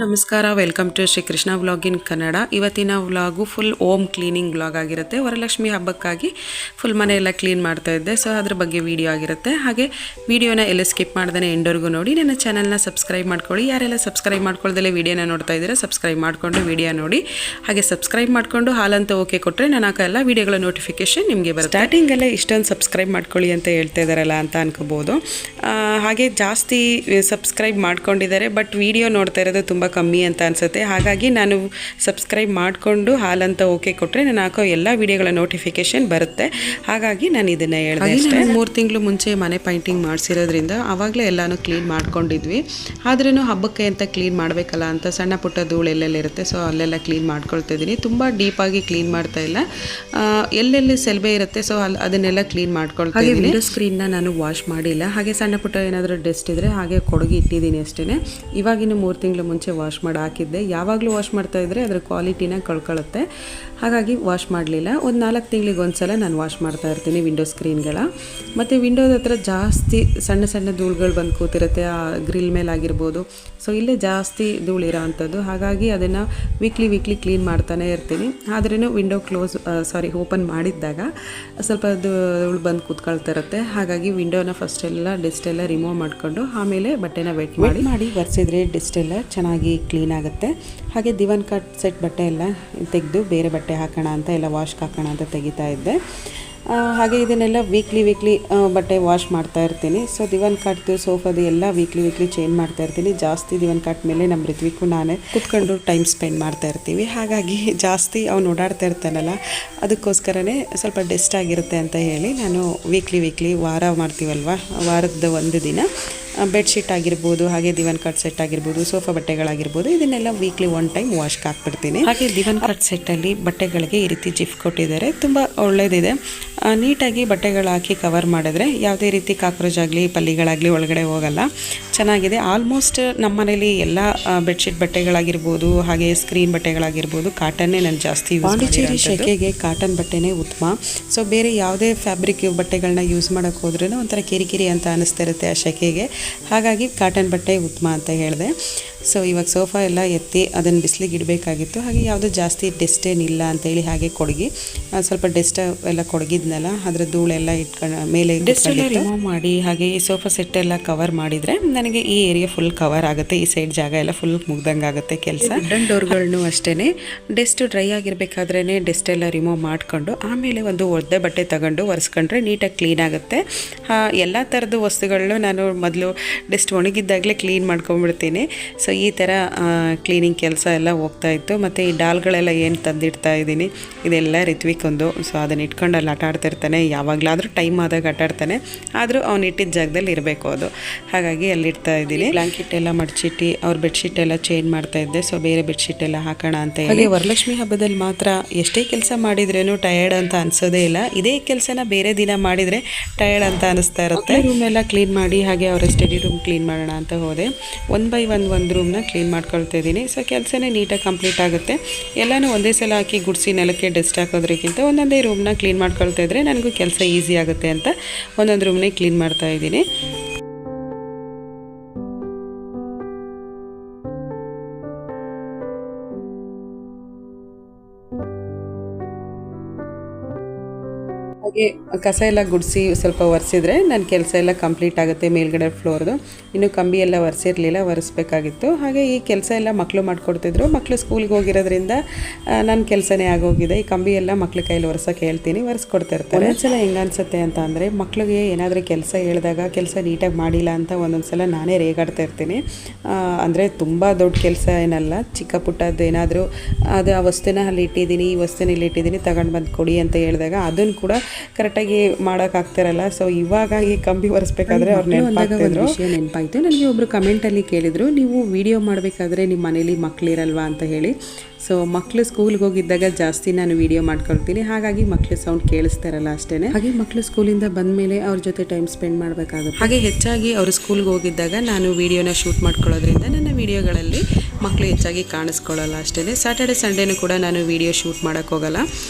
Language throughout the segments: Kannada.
ನಮಸ್ಕಾರ, welcome to Shri Krishna vlog in Kannada. ಇವತ್ತಿನ vlog full home cleaning vlog ಆಗಿರುತ್ತೆ. ವರಲಕ್ಷ್ಮಿ ಹಬ್ಬಕ್ಕಾಗಿ ಫುಲ್ ಮನೆಯೆಲ್ಲ ಕ್ಲೀನ್ ಮಾಡ್ತಾ ಇದ್ದೆ. ಸೊ ಅದ್ರ ಬಗ್ಗೆ ವಿಡಿಯೋ ಆಗಿರುತ್ತೆ. ಹಾಗೆ ವಿಡಿಯೋನ ಎಲ್ಲ ಸ್ಕಿಪ್ ಮಾಡ್ದೇ ಎಂಡವರೆಗೂ ನೋಡಿ. ನನ್ನ ಚಾನಲ್ನ ಸಬ್ಸ್ಕ್ರೈಬ್ ಮಾಡ್ಕೊಳ್ಳಿ. ಯಾರೆಲ್ಲ ಸಬ್ಸ್ಕ್ರೈಬ್ ಮಾಡ್ಕೊಳ್ದಲ್ಲೇ ವಿಡಿಯೋನ ನೋಡ್ತಾ ಇದ್ದೀರಾ, ಸಬ್ಸ್ಕ್ರೈಬ್ ಮಾಡಿಕೊಂಡು ವಿಡಿಯೋ ನೋಡಿ. ಹಾಗೆ ಸಬ್ಸ್ಕ್ರೈಬ್ ಮಾಡಿಕೊಂಡು ಹಾಲಂತ ಓಕೆ ಕೊಟ್ಟರೆ ನಾನು ಎಲ್ಲ ವಿಡಿಯೋಗಳ ನೋಟಿಫಿಕೇಶನ್ ನಿಮಗೆ ಬರುತ್ತೆ. ಸ್ಟಾರ್ಟಿಂಗಲ್ಲೇ ಇಷ್ಟೊಂದು ಸಬ್ಸ್ಕ್ರೈಬ್ ಮಾಡ್ಕೊಳ್ಳಿ ಅಂತ ಹೇಳ್ತಾ ಇದ್ದಾರಲ್ಲ ಅಂತ ಅನ್ಕೋಬೋದು. ಹಾಗೆ ಜಾಸ್ತಿ ಸಬ್ಸ್ಕ್ರೈಬ್ ಮಾಡ್ಕೊಂಡಿದ್ದಾರೆ, ಬಟ್ ವಿಡಿಯೋ ನೋಡ್ತಾ ಇರೋದು ತುಂಬ ಕಮ್ಮಿ ಅಂತ ಅನಿಸುತ್ತೆ. ಹಾಗಾಗಿ ನಾನು ಸಬ್ಸ್ಕ್ರೈಬ್ ಮಾಡಿಕೊಂಡು ಹಾಲಂತ ಓಕೆ ಕೊಟ್ಟರೆ ನಾನು ಹಾಕೋ ಎಲ್ಲ ವಿಡಿಯೋಗಳ ನೋಟಿಫಿಕೇಶನ್ ಬರುತ್ತೆ. ಹಾಗಾಗಿ ನಾನು ಇದನ್ನು ಹೇಳಿದೆ ಅಷ್ಟೇ. 3 ತಿಂಗಳು ಮುಂಚೆ ಮನೆ ಪೈಂಟಿಂಗ್ ಮಾಡಿಸಿರೋದ್ರಿಂದ ಆವಾಗಲೇ ಎಲ್ಲನೂ ಕ್ಲೀನ್ ಮಾಡ್ಕೊಂಡಿದ್ವಿ. ಆದ್ರೂ ಹಬ್ಬಕ್ಕೆ ಅಂತ ಕ್ಲೀನ್ ಮಾಡಬೇಕಲ್ಲ ಅಂತ ಸಣ್ಣ ಪುಟ್ಟ ಧೂಳು ಎಲ್ಲೆಲ್ಲಿರುತ್ತೆ, ಸೊ ಅಲ್ಲೆಲ್ಲ ಕ್ಲೀನ್ ಮಾಡ್ಕೊಳ್ತಾ ಇದ್ದೀನಿ. ತುಂಬ ಡೀಪಾಗಿ ಕ್ಲೀನ್ ಮಾಡ್ತಾ ಇಲ್ಲ, ಎಲ್ಲೆಲ್ಲಿ ಸೆಲ್ಬೆ ಇರುತ್ತೆ ಸೊ ಅದನ್ನೆಲ್ಲ ಕ್ಲೀನ್ ಮಾಡ್ಕೊಳ್ತಾ ಇದ್ದೀನಿ. ವಿಂಡೋ ಸ್ಕ್ರೀನ್ನ ನಾನು ವಾಶ್ ಮಾಡಿಲ್ಲ. ಹಾಗೆ ಸಣ್ಣ ಪುಟ್ಟ ಏನಾದರೂ ಡಸ್ಟ್ ಇದ್ದರೆ ಹಾಗೆ ಕೊಡಗಿ ಇಟ್ಟಿದ್ದೀನಿ ಅಷ್ಟೇ. ಇವಾಗಿನ್ನು 3 ತಿಂಗಳು ಮುಂಚೆ ವಾಶ್ ಮಾಡಿ ಹಾಕಿದ್ದೆ. ಯಾವಾಗಲೂ ವಾಶ್ ಮಾಡ್ತಾ ಇದ್ದರೆ ಅದರ ಕ್ವಾಲಿಟಿನ ಕಳ್ಕೊಳ್ಳುತ್ತೆ. ಹಾಗಾಗಿ ವಾಶ್ ಮಾಡಲಿಲ್ಲ. ಒಂದು 4 ತಿಂಗಳಿಗೆ ಒಂದ್ಸಲ ನಾನು ವಾಶ್ ಮಾಡ್ತಾ ಇರ್ತೀನಿ ವಿಂಡೋ ಸ್ಕ್ರೀನ್ಗಳ. ಮತ್ತು ವಿಂಡೋದ ಹತ್ರ ಜಾಸ್ತಿ ಸಣ್ಣ ಸಣ್ಣ ಧೂಳುಗಳು ಬಂದು ಕೂತಿರುತ್ತೆ, ಆ ಗ್ರಿಲ್ ಮೇಲೆ ಆಗಿರ್ಬೋದು. ಸೊ ಇಲ್ಲೇ ಜಾಸ್ತಿ ಧೂಳಿರೋ ಅಂಥದ್ದು. ಹಾಗಾಗಿ ಅದನ್ನು ವೀಕ್ಲಿ ಕ್ಲೀನ್ ಮಾಡ್ತಾನೆ ಇರ್ತೀನಿ. ಆದ್ರೂ ವಿಂಡೋ ಓಪನ್ ಮಾಡಿದ್ದಾಗ ಸ್ವಲ್ಪ ಧೂಳು ಬಂದು ಕೂತ್ಕೊಳ್ತಾ ಇರುತ್ತೆ. ಹಾಗಾಗಿ ವಿಂಡೋನ ಫಸ್ಟೆಲ್ಲ ಡೆಸ್ಟೆಲ್ಲ ರಿಮೂವ್ ಮಾಡಿಕೊಂಡು ಆಮೇಲೆ ಬಟ್ಟೆನ ವೆಟ್ ಮಾಡಿ ಒರೆಸಿದ್ರೆ ಡೆಸ್ಟೆಲ್ಲ ಚೆನ್ನಾಗಿ ಕ್ಲೀನ್ ಆಗುತ್ತೆ. ಹಾಗೆ ದಿವಾನ್ ಕಾಟ್ ಸೆಟ್ ಬಟ್ಟೆ ಎಲ್ಲ ತೆಗೆದು ಬೇರೆ ಬಟ್ಟೆ ಹಾಕೋಣ ಅಂತ ಎಲ್ಲ ವಾಶ್ಗೆ ಹಾಕೋಣ ಅಂತ ತೆಗಿತಾ ಇದ್ದೆ. ಹಾಗೆ ಇದನ್ನೆಲ್ಲ ವೀಕ್ಲಿ ಬಟ್ಟೆ ವಾಶ್ ಮಾಡ್ತಾ ಇರ್ತೀನಿ. ಸೊ ದಿವಾನ್ ಕಾಟ್ದು ಸೋಫಾದು ಎಲ್ಲ ವೀಕ್ಲಿ ಚೇಂಜ್ ಮಾಡ್ತಾ ಇರ್ತೀನಿ. ಜಾಸ್ತಿ ದಿವಾನ್ ಕಾಟ್ ಮೇಲೆ ನಮ್ಮ ಋತ್ವಿಕ್ಕೂ ನಾನೇ ಕುತ್ಕೊಂಡು ಟೈಮ್ ಸ್ಪೆಂಡ್ ಮಾಡ್ತಾ ಇರ್ತೀವಿ. ಹಾಗಾಗಿ ಜಾಸ್ತಿ ಅವ್ನು ಓಡಾಡ್ತಾ ಇರ್ತಾನಲ್ಲ, ಅದಕ್ಕೋಸ್ಕರನೇ ಸ್ವಲ್ಪ ಡೆಸ್ಟ್ ಆಗಿರುತ್ತೆ ಅಂತ ಹೇಳಿ ನಾನು ವೀಕ್ಲಿ ವಾರ ಮಾಡ್ತೀವಲ್ವ, ವಾರದ ಒಂದು ದಿನ ಬೆಡ್ಶೀಟ್ ಆಗಿರ್ಬೋದು, ಹಾಗೆ ದಿವಾನ್ ಕಾಟ್ ಸೆಟ್ ಆಗಿರ್ಬೋದು, ಸೋಫಾ ಬಟ್ಟೆಗಳಾಗಿರ್ಬೋದು, ಇದನ್ನೆಲ್ಲ ವೀಕ್ಲಿ 1 ಟೈಮ್ ವಾಶ್ಗೆ ಹಾಕ್ಬಿಡ್ತೀನಿ. ಹಾಗೆ ದಿವಾನ್ ಕಾಟ್ ಸೆಟ್ಟಲ್ಲಿ ಬಟ್ಟೆಗಳಿಗೆ ಈ ರೀತಿ ಜಿಫ್ ಕೊಟ್ಟಿದ್ದಾರೆ, ತುಂಬ ಒಳ್ಳೆಯದಿದೆ. ನೀಟಾಗಿ ಬಟ್ಟೆಗಳು ಹಾಕಿ ಕವರ್ ಮಾಡಿದ್ರೆ ಯಾವುದೇ ರೀತಿ ಕಾಕ್ರೋಚ್ ಆಗಲಿ ಪಲ್ಲಿಗಳಾಗಲಿ ಒಳಗಡೆ ಹೋಗಲ್ಲ. ಚೆನ್ನಾಗಿದೆ. ಆಲ್ಮೋಸ್ಟ್ ನಮ್ಮ ಮನೇಲಿ ಎಲ್ಲ ಬೆಡ್ಶೀಟ್ ಬಟ್ಟೆಗಳಾಗಿರ್ಬೋದು, ಹಾಗೆ ಸ್ಕ್ರೀನ್ ಬಟ್ಟೆಗಳಾಗಿರ್ಬೋದು, ಕಾಟನ್ನೇ ನಾನು ಜಾಸ್ತಿ ಪಾಂಡಿಚೇರಿ ಶೆಕೆಗೆ ಕಾಟನ್ ಬಟ್ಟೆನೇ ಉತ್ತಮ. ಸೊ ಬೇರೆ ಯಾವುದೇ ಫ್ಯಾಬ್ರಿಕ್ ಬಟ್ಟೆಗಳನ್ನ ಯೂಸ್ ಮಾಡೋಕ್ಕೆ ಹೋದ್ರೂ ಒಂಥರ ಕಿರಿಕಿರಿ ಅಂತ ಅನ್ನಿಸ್ತಾ ಇರುತ್ತೆ ಆ ಶೆಕೆಗೆ. ಹಾಗಾಗಿ ಕಾಟನ್ ಬಟ್ಟೆ ಉತ್ತಮ ಅಂತ ಹೇಳಿದೆ. ಸೊ ಇವಾಗ ಸೋಫಾ ಎಲ್ಲ ಎತ್ತಿ ಅದನ್ನು ಬಿಸಿಲಿಗೆ ಇಡಬೇಕಾಗಿತ್ತು. ಹಾಗೆ ಯಾವುದೂ ಜಾಸ್ತಿ ಡೆಸ್ಟ್ ಏನಿಲ್ಲ ಅಂತೇಳಿ ಹಾಗೆ ಕೊಡಗಿ ಸ್ವಲ್ಪ ಡೆಸ್ಟ್ ಎಲ್ಲ ಕೊಡಗಿದ್ನಲ್ಲ, ಅದರ ಧೂಳೆಲ್ಲ ಇಟ್ಕೊಂಡು ಮೇಲೆ ಡೆಸ್ಟ್ ಎಲ್ಲ ರಿಮೂವ್ ಮಾಡಿ ಹಾಗೆ ಈ ಸೋಫಾ ಸೆಟ್ ಎಲ್ಲ ಕವರ್ ಮಾಡಿದರೆ ನನಗೆ ಈ ಏರಿಯಾ ಫುಲ್ ಕವರ್ ಆಗುತ್ತೆ. ಈ ಸೈಡ್ ಜಾಗ ಎಲ್ಲ ಫುಲ್ ಮುಗ್ದಂಗೆ ಆಗುತ್ತೆ ಕೆಲಸ. ವುಡನ್ ಡೋರ್ಗಳನ್ನು ಅಷ್ಟೇ ಡೆಸ್ಟ್ ಡ್ರೈ ಆಗಿರಬೇಕಾದ್ರೇ ಡೆಸ್ಟ್ ಎಲ್ಲ ರಿಮೂವ್ ಮಾಡಿಕೊಂಡು ಆಮೇಲೆ ಒಂದು ಒದ್ದೆ ಬಟ್ಟೆ ತಗೊಂಡು ಒರೆಸ್ಕೊಂಡ್ರೆ ನೀಟಾಗಿ ಕ್ಲೀನ್ ಆಗುತ್ತೆ. ಎಲ್ಲ ಥರದ ವಸ್ತುಗಳನ್ನೂ ನಾನು ಮೊದಲು ಡೆಸ್ಟ್ ಒಣಗಿದ್ದಾಗಲೇ ಕ್ಲೀನ್ ಮಾಡ್ಕೊಂಡ್ಬಿಡ್ತೀನಿ. ಸೊ ಈ ಥರ ಕ್ಲೀನಿಂಗ್ ಕೆಲಸ ಎಲ್ಲ ಹೋಗ್ತಾ ಇತ್ತು. ಮತ್ತು ಈ ಡಾಲ್ಗಳೆಲ್ಲ ಏನು ತಂದಿಡ್ತಾ ಇದ್ದೀನಿ, ಇದೆಲ್ಲ ಋತ್ವಿಕ್ಕೊಂದು. ಸೊ ಅದನ್ನು ಇಟ್ಕೊಂಡು ಅಲ್ಲಿ ಆಟ ಆಡ್ತಿರ್ತಾನೆ. ಯಾವಾಗಲಾದರೂ ಟೈಮ್ ಆದಾಗ ಆಟ ಆಡ್ತಾನೆ, ಆದರೂ ಅವ್ನು ಇಟ್ಟಿದ್ದ ಜಾಗದಲ್ಲಿ ಇರಬೇಕು ಅದು. ಹಾಗಾಗಿ ಅಲ್ಲಿಡ್ತಾ ಇದ್ದೀನಿ. ಬ್ಲಾಂಕೆಟ್ ಎಲ್ಲ ಮಡ್ಚಿಟ್ಟು ಅವ್ರ ಬೆಡ್ಶೀಟ್ ಎಲ್ಲ ಚೇಂಜ್ ಮಾಡ್ತಾ ಇದ್ದೆ. ಸೊ ಬೇರೆ ಬೆಡ್ಶೀಟ್ ಎಲ್ಲ ಹಾಕೋಣ ಅಂತ ಹೇಳಿ. ವರಲಕ್ಷ್ಮಿ ಹಬ್ಬದಲ್ಲಿ ಮಾತ್ರ ಎಷ್ಟೇ ಕೆಲಸ ಮಾಡಿದ್ರೇನು ಟಯರ್ಡ್ ಅಂತ ಅನಿಸೋದೇ ಇಲ್ಲ. ಇದೇ ಕೆಲಸನ ಬೇರೆ ದಿನ ಮಾಡಿದರೆ ಟಯರ್ಡ್ ಅಂತ ಅನಿಸ್ತಾ ಇರುತ್ತೆ. ರೂಮ್ ಎಲ್ಲ ಕ್ಲೀನ್ ಮಾಡಿ ಹಾಗೆ ಅವರ ಸ್ಟಡಿ ರೂಮ್ ಕ್ಲೀನ್ ಮಾಡೋಣ ಅಂತ ಹೋದೆ. 1 by 1 ಒಂದು ರೂಮ್ನ ಕ್ಲೀನ್ ಮಾಡ್ಕೊಳ್ತಾ ಇದ್ದೀನಿ. ಸೊ ಕೆಲಸನೇ ನೀಟಾಗಿ ಕಂಪ್ಲೀಟ್ ಆಗುತ್ತೆ. ಎಲ್ಲನೂ ಒಂದೇ ಸಲ ಹಾಕಿ ಗುಡಿಸಿ ನೆಲಕ್ಕೆ ಡೆಸ್ಟ್ ಹಾಕೋದ್ರಕ್ಕಿಂತ ಒಂದೊಂದೇ ರೂಮ್ನ ಕ್ಲೀನ್ ಮಾಡ್ಕೊಳ್ತಾ ಇದ್ದರೆ ನನಗೂ ಕೆಲಸ ಈಸಿ ಆಗುತ್ತೆ ಅಂತ ಒಂದೊಂದು ರೂಮ್ನೇ ಕ್ಲೀನ್ ಮಾಡ್ತಾ ಇದ್ದೀನಿ. ಹಾಗೆ ಕಸ ಎಲ್ಲ ಗುಡಿಸಿ ಸ್ವಲ್ಪ ಒರೆಸಿದ್ರೆ ನನ್ನ ಕೆಲಸ ಎಲ್ಲ ಕಂಪ್ಲೀಟ್ ಆಗುತ್ತೆ. ಮೇಲ್ಗಡೆ ಫ್ಲೋರ್ದು ಇನ್ನು ಕಂಬಿ ಎಲ್ಲ ಒರೆಸಿರಲಿಲ್ಲ, ಒರೆಸ್ಬೇಕಾಗಿತ್ತು. ಹಾಗೆ ಈ ಕೆಲಸ ಎಲ್ಲ ಮಕ್ಕಳು ಮಾಡಿಕೊಡ್ತಿದ್ರು. ಮಕ್ಕಳು ಸ್ಕೂಲ್ಗೆ ಹೋಗಿರೋದ್ರಿಂದ ನನ್ನ ಕೆಲಸನೇ ಆಗೋಗಿದೆ. ಈ ಕಂಬಿ ಎಲ್ಲ ಮಕ್ಳ ಕೈಯಲ್ಲಿ ಒರೆಸೋಕೆ ಹೇಳ್ತೀನಿ, ಒರೆಸ್ಕೊಡ್ತಾ ಇರ್ತಾರೆ. ಒಂದೊಂದ್ಸಲ ಹೆಂಗೆ ಅನಿಸುತ್ತೆ ಅಂತ ಅಂದರೆ, ಮಕ್ಕಳಿಗೆ ಏನಾದರೂ ಕೆಲಸ ಹೇಳಿದಾಗ ಕೆಲಸ ನೀಟಾಗಿ ಮಾಡಿಲ್ಲ ಅಂತ ಒಂದೊಂದ್ಸಲ ನಾನೇ ರೇಗಾಡ್ತಾ ಇರ್ತೀನಿ. ಅಂದರೆ ತುಂಬ ದೊಡ್ಡ ಕೆಲಸ ಏನಲ್ಲ, ಚಿಕ್ಕ ಪುಟ್ಟದ್ದು ಏನಾದರೂ ಅದು ಆ ವಸ್ತುನ ಅಲ್ಲಿ ಇಟ್ಟಿದ್ದೀನಿ, ಈ ವಸ್ತುನ ಇಲ್ಲಿ ಇಟ್ಟಿದ್ದೀನಿ, ತಗೊಂಡು ಬಂದು ಕೊಡಿ ಅಂತ ಹೇಳಿದಾಗ ಅದನ್ನು ಕೂಡ ಕರೆಕ್ಟಾಗಿ ಮಾಡೋಕ್ಕಾಗ್ತಿರಲ್ಲ. ಸೊ ಇವಾಗ ಈ ಕಂಬಿ ಒರೆಸ್ಬೇಕಾದ್ರೆ ಅವ್ರು ನೆನಪಾಯ್ತು. ನನಗೆ ಒಬ್ಬರು ಕಮೆಂಟಲ್ಲಿ ಕೇಳಿದರು, ನೀವು ವಿಡಿಯೋ ಮಾಡಬೇಕಾದ್ರೆ ನಿಮ್ಮ ಮನೇಲಿ ಮಕ್ಕಳಿರಲ್ವಾ ಅಂತ ಹೇಳಿ. ಸೊ ಮಕ್ಕಳು ಸ್ಕೂಲ್ಗೆ ಹೋಗಿದ್ದಾಗ ಜಾಸ್ತಿ ನಾನು ವಿಡಿಯೋ ಮಾಡ್ಕೊಳ್ತೀನಿ. ಹಾಗಾಗಿ ಮಕ್ಕಳು ಸೌಂಡ್ ಕೇಳಿಸ್ತಾರಲ್ಲ ಅಷ್ಟೇ. ಹಾಗೆ ಮಕ್ಕಳು ಸ್ಕೂಲಿಂದ ಬಂದಮೇಲೆ ಅವ್ರ ಜೊತೆ ಟೈಮ್ ಸ್ಪೆಂಡ್ ಮಾಡಬೇಕಾಗುತ್ತೆ. ಹಾಗೆ ಹೆಚ್ಚಾಗಿ ಅವರು ಸ್ಕೂಲ್ಗೆ ಹೋಗಿದ್ದಾಗ ನಾನು ವಿಡಿಯೋನ ಶೂಟ್ ಮಾಡ್ಕೊಳ್ಳೋದ್ರಿಂದ ನನ್ನ ವೀಡಿಯೋಗಳಲ್ಲಿ ಮಕ್ಕಳು ಹೆಚ್ಚಾಗಿ ಕಾಣಿಸ್ಕೊಳ್ಳಲ್ಲ ಅಷ್ಟೇ. ಸ್ಯಾಟರ್ಡೆ ಸಂಡೇನೂ ಕೂಡ ನಾನು ವೀಡಿಯೋ ಶೂಟ್ ಮಾಡೋಕ್ಕೋಗಲ್ಲ,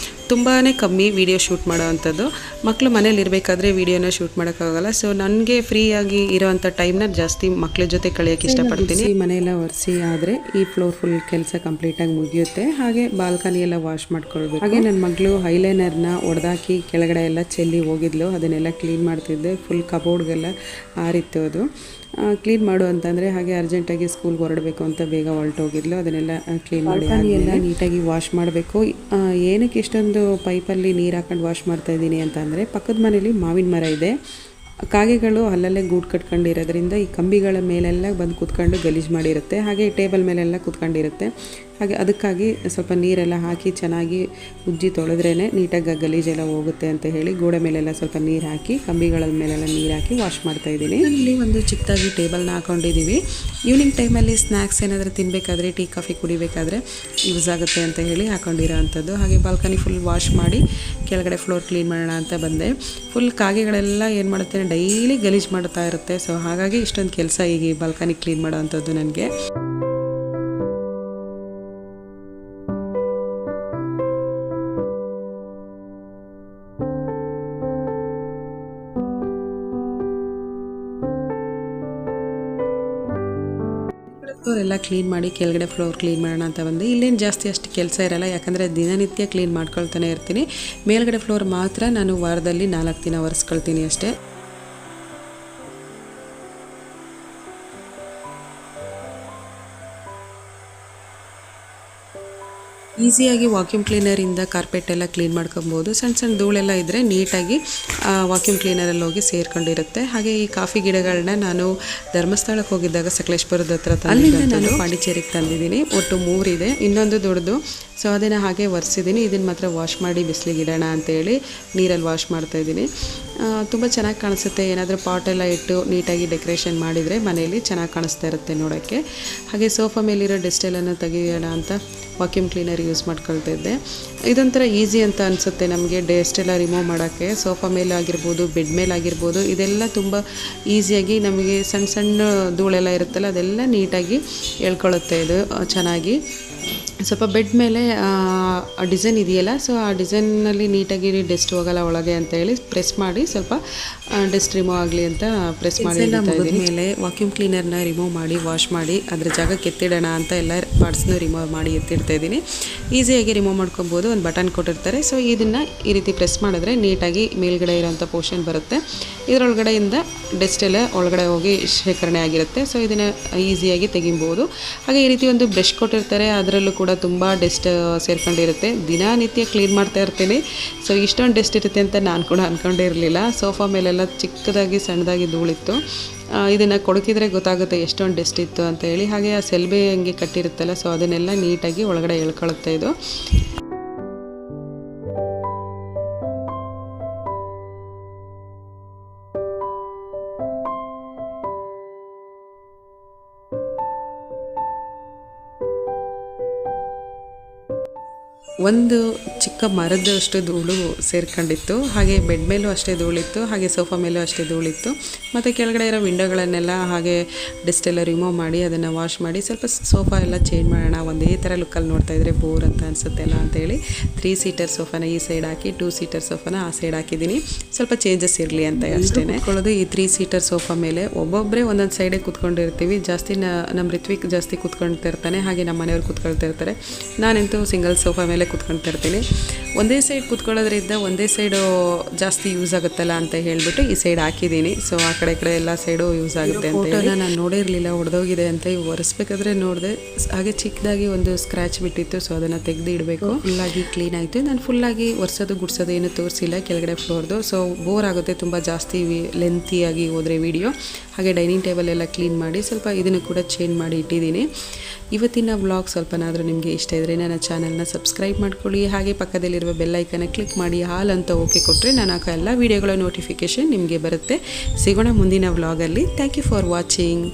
ತುಂಬಾ ಕಮ್ಮಿ ವೀಡಿಯೋ ಶೂಟ್ ಮಾಡೋ ಅಂಥದ್ದು. ಮಕ್ಕಳು ಮನೇಲಿ ಇರಬೇಕಾದ್ರೆ ವೀಡಿಯೋನ ಶೂಟ್ ಮಾಡೋಕ್ಕಾಗಲ್ಲ. ಸೊ ನನಗೆ ಫ್ರೀಯಾಗಿ ಇರೋವಂಥ ಟೈಮ್ನ ಜಾಸ್ತಿ ಮಕ್ಕಳ ಜೊತೆ ಕಳೆಯೋಕ್ಕೆ ಇಷ್ಟಪಡ್ತೀನಿ. ಮನೆಯೆಲ್ಲ ಒರೆಸಿ ಆದರೆ ಈ ಫ್ಲೋರ್ ಫುಲ್ ಕೆಲಸ ಕಂಪ್ಲೀಟಾಗಿ ಮುಗಿಯುತ್ತೆ. ಹಾಗೆ ಬಾಲ್ಕನಿ ಎಲ್ಲ ವಾಶ್ ಮಾಡ್ಕೊಳ್ಬೇಕು. ಹಾಗೆ ನನ್ನ ಮಗಳು ಐಲೈನರ್ನ ಒಡೆದಾಕಿ ಕೆಳಗಡೆ ಎಲ್ಲ ಚೆಲ್ಲಿ ಹೋಗಿದ್ಲು, ಅದನ್ನೆಲ್ಲ ಕ್ಲೀನ್ ಮಾಡ್ತಿದ್ದೆ. ಫುಲ್ ಕಬೋರ್ಡ್ಗೆಲ್ಲ ಆರಿತ್ತು ಅದು. ಕ್ಲೀನ್ ಮಾಡು ಅಂತಂದರೆ ಹಾಗೆ ಅರ್ಜೆಂಟಾಗಿ ಸ್ಕೂಲ್ಗೆ ಹೊರಡಬೇಕು ಅಂತ ಬೇಗ ಹೊರಟೋಗಿದ್ಲು. ಅದನ್ನೆಲ್ಲ ಕ್ಲೀನ್ ಮಾಡಿ ಎಲ್ಲ ನೀಟಾಗಿ ವಾಶ್ ಮಾಡಬೇಕು. ಏನಕ್ಕೆ ಇಷ್ಟೊಂದು ಪೈಪಲ್ಲಿ ನೀರು ಹಾಕೊಂಡು ವಾಶ್ ಮಾಡ್ತಾಯಿದ್ದೀನಿ ಅಂತಂದರೆ ಪಕ್ಕದ ಮನೇಲಿ ಮಾವಿನ ಮರ ಇದೆ. ಕಾಗೆಗಳು ಅಲ್ಲಲ್ಲೇ ಗೂಡು ಕಟ್ಕೊಂಡಿರೋದ್ರಿಂದ ಈ ಕಂಬಿಗಳ ಮೇಲೆಲ್ಲ ಬಂದು ಕೂತ್ಕೊಂಡು ಗಲೀಜು ಮಾಡಿರುತ್ತೆ. ಹಾಗೆ ಈ ಟೇಬಲ್ ಮೇಲೆಲ್ಲ ಕೂತ್ಕೊಂಡಿರುತ್ತೆ. ಹಾಗೆ ಅದಕ್ಕಾಗಿ ಸ್ವಲ್ಪ ನೀರೆಲ್ಲ ಹಾಕಿ ಚೆನ್ನಾಗಿ ಉಜ್ಜಿ ತೊಳೆದ್ರೇ ನೀಟಾಗಿ ಗಲೀಜೆಲ್ಲ ಹೋಗುತ್ತೆ ಅಂತ ಹೇಳಿ ಗೋಡೆ ಮೇಲೆಲ್ಲ ಸ್ವಲ್ಪ ನೀರು ಹಾಕಿ ಕಂಬಿಗಳ ಮೇಲೆಲ್ಲ ನೀರು ಹಾಕಿ ವಾಶ್ ಮಾಡ್ತಾಯಿದ್ದೀನಿ. ಇಲ್ಲಿ ಒಂದು ಚಿಕ್ಕದಾಗಿ ಟೇಬಲ್ನ ಹಾಕೊಂಡಿದ್ದೀವಿ. ಈವ್ನಿಂಗ್ ಟೈಮಲ್ಲಿ ಸ್ನ್ಯಾಕ್ಸ್ ಏನಾದರೂ ತಿನ್ನಬೇಕಾದ್ರೆ, ಟೀ ಕಾಫಿ ಕುಡಿಬೇಕಾದ್ರೆ ಯೂಸ್ ಆಗುತ್ತೆ ಅಂತ ಹೇಳಿ ಹಾಕೊಂಡಿರೋ ಅಂಥದ್ದು. ಹಾಗೆ ಬಾಲ್ಕನಿ ಫುಲ್ ವಾಶ್ ಮಾಡಿ ಕೆಳಗಡೆ ಫ್ಲೋರ್ ಕ್ಲೀನ್ ಮಾಡೋಣ ಅಂತ ಬಂದೆ. ಫುಲ್ ಕಾಗೆಗಳೆಲ್ಲ ಏನು ಮಾಡುತ್ತೆ, ಡೈಲಿ ಗಲೀಜು ಮಾಡ್ತಾ ಇರುತ್ತೆ. ಸೊ ಹಾಗಾಗಿ ಇಷ್ಟೊಂದು ಕೆಲಸ ಈಗ ಬಾಲ್ಕನಿ ಕ್ಲೀನ್ ಮಾಡೋ ಅಂಥದ್ದು ನನಗೆ. ಫ್ಲೋರ್ ಎಲ್ಲ ಕ್ಲೀನ್ ಮಾಡಿ ಕೆಳಗಡೆ ಫ್ಲೋರ್ ಕ್ಲೀನ್ ಮಾಡೋಣ ಅಂತ ಬಂದೆ. ಇಲ್ಲೇನು ಜಾಸ್ತಿ ಅಷ್ಟು ಕೆಲಸ ಇರಲ್ಲ, ಯಾಕಂದರೆ ದಿನನಿತ್ಯ ಕ್ಲೀನ್ ಮಾಡ್ಕೊಳ್ತಾನೆ ಇರ್ತೀನಿ. ಮೇಲ್ಗಡೆ ಫ್ಲೋರ್ ಮಾತ್ರ ನಾನು ವಾರದಲ್ಲಿ 4 ದಿನ ಒರೆಸ್ಕೊಳ್ತೀನಿ ಅಷ್ಟೇ. ಈಸಿಯಾಗಿ ವಾಕ್ಯೂಮ್ ಕ್ಲೀನರಿಂದ ಕಾರ್ಪೆಟ್ ಎಲ್ಲ ಕ್ಲೀನ್ ಮಾಡ್ಕೊಬೋದು. ಸಣ್ಣ ಸಣ್ಣ ಧೂಳೆಲ್ಲ ಇದ್ದರೆ ನೀಟಾಗಿ ವಾಕ್ಯೂಮ್ ಕ್ಲೀನರಲ್ಲಿ ಹೋಗಿ ಸೇರ್ಕೊಂಡಿರುತ್ತೆ. ಹಾಗೆ ಈ ಕಾಫಿ ಗಿಡಗಳನ್ನ ನಾನು ಧರ್ಮಸ್ಥಳಕ್ಕೆ ಹೋಗಿದ್ದಾಗ ಸಕಲೇಶ್ಪುರದ ಹತ್ರ ಅಲ್ಲಿಂದ ನಾನು ಪಾಂಡಿಚೇರಿಗೆ ತಂದಿದ್ದೀನಿ. ಒಟ್ಟು 3 ಇದೆ, ಇನ್ನೊಂದು ದೊಡ್ಡದು. ಸೊ ಅದನ್ನು ಹಾಗೆ ಒರೆಸಿದ್ದೀನಿ. ಇದನ್ನು ಮಾತ್ರ ವಾಶ್ ಮಾಡಿ ಬಿಸಿಲಿಗೆ ಇಡೋಣ ಅಂತೇಳಿ ನೀರಲ್ಲಿ ವಾಶ್ ಮಾಡ್ತಾಯಿದ್ದೀನಿ. ತುಂಬ ಚೆನ್ನಾಗಿ ಕಾಣಿಸುತ್ತೆ. ಏನಾದರೂ ಪಾಟೆಲ್ಲ ಇಟ್ಟು ನೀಟಾಗಿ ಡೆಕೋರೇಷನ್ ಮಾಡಿದರೆ ಮನೆಯಲ್ಲಿ ಚೆನ್ನಾಗಿ ಕಾಣಿಸ್ತಾ ಇರುತ್ತೆ ನೋಡೋಕ್ಕೆ. ಹಾಗೆ ಸೋಫಾ ಮೇಲಿರೋ ಡಸ್ಟೆಲ್ಲನ್ನು ತೆಗಿಯೋಣ ಅಂತ ವಾಕ್ಯೂಮ್ ಕ್ಲೀನರ್ ಯೂಸ್ ಮಾಡ್ಕೊಳ್ತಾ ಇದ್ದೆ. ಇದೊಂಥರ ಈಸಿ ಅಂತ ಅನಿಸುತ್ತೆ ನಮಗೆ ಡಸ್ಟ್ ಎಲ್ಲ ರಿಮೂವ್ ಮಾಡೋಕ್ಕೆ. ಸೋಫಾ ಮೇಲಾಗಿರ್ಬೋದು, ಬೆಡ್ ಮೇಲಾಗಿರ್ಬೋದು, ಇದೆಲ್ಲ ತುಂಬ ಈಸಿಯಾಗಿ ನಮಗೆ ಸಣ್ಣ ಸಣ್ಣ ಧೂಳೆಲ್ಲ ಇರುತ್ತಲ್ಲ ಅದೆಲ್ಲ ನೀಟಾಗಿ ಎಳ್ಕೊಳ್ಳುತ್ತೆ ಇದು ಚೆನ್ನಾಗಿ. ಸ್ವಲ್ಪ ಬೆಡ್ ಮೇಲೆ ಡಿಸೈನ್ ಇದೆಯಲ್ಲ, ಸೊ ಆ ಡಿಸೈನಲ್ಲಿ ನೀಟಾಗಿ ಡಸ್ಟ್ ಹೋಗಲ್ಲ ಒಳಗೆ ಅಂತ ಹೇಳಿ ಪ್ರೆಸ್ ಮಾಡಿ ಸ್ವಲ್ಪ ಡಸ್ಟ್ ರಿಮೂವ್ ಆಗಲಿ ಅಂತ ಪ್ರೆಸ್ ಮಾಡಿ ಮೇಲೆ ವಾಕ್ಯೂಮ್ ಕ್ಲೀನರ್ನ ರಿಮೂವ್ ಮಾಡಿ ವಾಶ್ ಮಾಡಿ ಅದ್ರ ಜಾಗಕ್ಕೆ ಎತ್ತಿಡೋಣ ಅಂತ ಎಲ್ಲ ಪಾರ್ಟ್ಸ್ನ ರಿಮೂವ್ ಮಾಡಿ ಎತ್ತಿಡ್ತಾ ಇದ್ದೀನಿ. ಈಸಿಯಾಗಿ ರಿಮೂವ್ ಮಾಡ್ಕೊಬೋದು. ಒಂದು ಬಟನ್ ಕೊಟ್ಟಿರ್ತಾರೆ. ಸೊ ಇದನ್ನು ಈ ರೀತಿ ಪ್ರೆಸ್ ಮಾಡಿದ್ರೆ ನೀಟಾಗಿ ಮೇಲ್ಗಡೆ ಇರೋಂಥ ಪೋರ್ಷನ್ ಬರುತ್ತೆ. ಇದರೊಳಗಡೆಯಿಂದ ಡಸ್ಟ್ ಎಲ್ಲ ಒಳಗಡೆ ಹೋಗಿ ಶೇಖರಣೆ ಆಗಿರುತ್ತೆ. ಸೊ ಇದನ್ನು ಈಸಿಯಾಗಿ ತೆಗಿಬೋದು. ಹಾಗೆ ಈ ರೀತಿ ಒಂದು ಬ್ರಷ್ ಕೊಟ್ಟಿರ್ತಾರೆ, ಅದರಲ್ಲೂ ಕೂಡ ತುಂಬ ಡಸ್ಟ್ ಸೇರ್ಕೊಂಡಿರುತ್ತೆ. ದಿನನಿತ್ಯ ಕ್ಲೀನ್ ಮಾಡ್ತಾ ಇರ್ತೀನಿ. ಸೊ ಇಷ್ಟೊಂದು ಡಸ್ಟ್ ಇರುತ್ತೆ ಅಂತ ನಾನು ಕೂಡ ಅಂದ್ಕೊಂಡಿರಲಿಲ್ಲ. ಸೋಫಾ ಮೇಲೆಲ್ಲ ಚಿಕ್ಕದಾಗಿ ಸಣ್ಣದಾಗಿ ಧೂಳಿತ್ತು. ಇದನ್ನು ಕೊಡಕಿದ್ರೆ ಗೊತ್ತಾಗುತ್ತೆ ಎಷ್ಟೊಂದು ಡಸ್ಟ್ ಇತ್ತು ಅಂತ ಹೇಳಿ. ಹಾಗೆ ಆ ಸೆಲ್ಬೆ ಹಂಗೆ ಕಟ್ಟಿರುತ್ತಲ್ಲ, ಸೊ ಅದನ್ನೆಲ್ಲ ನೀಟಾಗಿ ಒಳಗಡೆ ಎಳ್ಕೊಳ್ಳುತ್ತೆ ಇದು. ಒಂದು ಚಿಕ್ಕ ಮರದಷ್ಟು ಧೂಳು ಸೇರ್ಕೊಂಡಿತ್ತು. ಹಾಗೆ ಬೆಡ್ ಮೇಲೂ ಅಷ್ಟೇ ಧೂಳಿತ್ತು, ಹಾಗೆ ಸೋಫಾ ಮೇಲೂ ಅಷ್ಟೇ ಧೂಳಿತ್ತು. ಮತ್ತು ಕೆಳಗಡೆ ಇರೋ ವಿಂಡೋಗಳನ್ನೆಲ್ಲ ಹಾಗೆ ಡಸ್ಟ್ ಎಲ್ಲ ರಿಮೂವ್ ಮಾಡಿ ಅದನ್ನು ವಾಶ್ ಮಾಡಿ ಸ್ವಲ್ಪ ಸೋಫಾ ಎಲ್ಲ ಚೇಂಜ್ ಮಾಡೋಣ, ಒಂದೇ ಥರ ಲುಕ್ಕಲ್ಲಿ ನೋಡ್ತಾ ಇದ್ರೆ ಬೋರ್ ಅಂತ ಅನಿಸುತ್ತೆಲ್ಲ ಅಂತೇಳಿ 3 ಸೀಟರ್ ಸೋಫಾನ ಈ ಸೈಡ್ ಹಾಕಿ 2 ಸೀಟರ್ ಸೋಫಾನ ಆ ಸೈಡ್ ಹಾಕಿದ್ದೀನಿ. ಸ್ವಲ್ಪ ಚೇಂಜಸ್ ಇರಲಿ ಅಂತ ಅಷ್ಟೇ. ಕೂತ್ಕೊಳ್ಳೋದು ಈ 3 ಸೀಟರ್ ಸೋಫಾ ಮೇಲೆ ಒಬ್ಬೊಬ್ಬರೇ ಒಂದೊಂದು ಸೈಡೇ ಕೂತ್ಕೊಂಡಿರ್ತೀವಿ. ಜಾಸ್ತಿ ನಮ್ಮ ರಿತ್ವಿಕ್ ಜಾಸ್ತಿ ಕೂತ್ಕೊಳ್ತಿರ್ತಾನೆ, ಹಾಗೆ ನಮ್ಮ ಮನೆಯವ್ರು ಕೂತ್ಕೊಳ್ತಿರ್ತಾರೆ. ನಾನಂತೂ ಸಿಂಗಲ್ ಸೋಫಾ ಮೇಲೆ ಕೂತ್ಕೊಳ್ತಾ ಇರ್ತೀನಿ. ಒಂದೇ ಸೈಡ್ ಕೂತ್ಕೊಳ್ಳೋದ್ರಿಂದ ಒಂದೇ ಸೈಡು ಜಾಸ್ತಿ ಯೂಸ್ ಆಗುತ್ತಲ್ಲ ಅಂತ ಹೇಳಿಬಿಟ್ಟು ಈ ಸೈಡ್ ಹಾಕಿದ್ದೀನಿ. ಸೊ ಆ ಕಡೆ ಎಲ್ಲ ಸೈಡು ಯೂಸ್ ಆಗುತ್ತೆ ಅಂತ ಹೇಳಿ ನಾನು ನೋಡಿರಲಿಲ್ಲ, ಹೊಡೆದೋಗಿದೆ ಅಂತ ಒರೆಸ್ಬೇಕಾದ್ರೆ ನೋಡಿದೆ. ಹಾಗೆ ಚಿಕ್ಕದಾಗಿ ಒಂದು ಸ್ಕ್ರ್ಯಾಚ್ ಬಿಟ್ಟಿತ್ತು. ಸೊ ಅದನ್ನು ತೆಗೆದು ಇಡಬೇಕು. ಫುಲ್ಲಾಗಿ ಕ್ಲೀನ್ ಆಯಿತು. ನಾನು ಫುಲ್ಲಾಗಿ ಒರೆಸೋದು ಗುಡ್ಸೋದು ಏನು ತೋರಿಸಿಲ್ಲ ಕೆಳಗಡೆ ಫ್ಲೋರ್ದು. ಸೊ ಬೋರ್ ಆಗುತ್ತೆ ತುಂಬ ಜಾಸ್ತಿ ಲೆಂತಿಯಾಗಿ ಹೋದರೆ ವಿಡಿಯೋ. ಹಾಗೆ ಡೈನಿಂಗ್ ಟೇಬಲ್ ಎಲ್ಲ ಕ್ಲೀನ್ ಮಾಡಿ ಸ್ವಲ್ಪ ಇದನ್ನು ಕೂಡ ಚೇಂಜ್ ಮಾಡಿ ಇಟ್ಟಿದ್ದೀನಿ. ಇವತ್ತಿನ ವ್ಲಾಗ್ ಸ್ವಲ್ಪನಾದರೂ ನಿಮಗೆ ಇಷ್ಟ ಇದ್ದರೆ ನನ್ನ ಚಾನಲ್ನ ಸಬ್ಸ್ಕ್ರೈಬ್ ಮಾಡ್ಕೊಳ್ಳಿ. ಹಾಗೆ ಪಕ್ಕದಲ್ಲಿರುವ ಬೆಲ್ ಐಕನ್ನ ಕ್ಲಿಕ್ ಮಾಡಿ ಹಾಲ್ ಅಂತ ಓಕೆ ಕೊಟ್ಟರೆ ನಾನು ಹಾಕೋ ಎಲ್ಲ ವೀಡಿಯೋಗಳ ನೋಟಿಫಿಕೇಷನ್ ನಿಮಗೆ ಬರುತ್ತೆ. ಸಿಗೋಣ ಮುಂದಿನ ವ್ಲಾಗಲ್ಲಿ. Thank you for watching.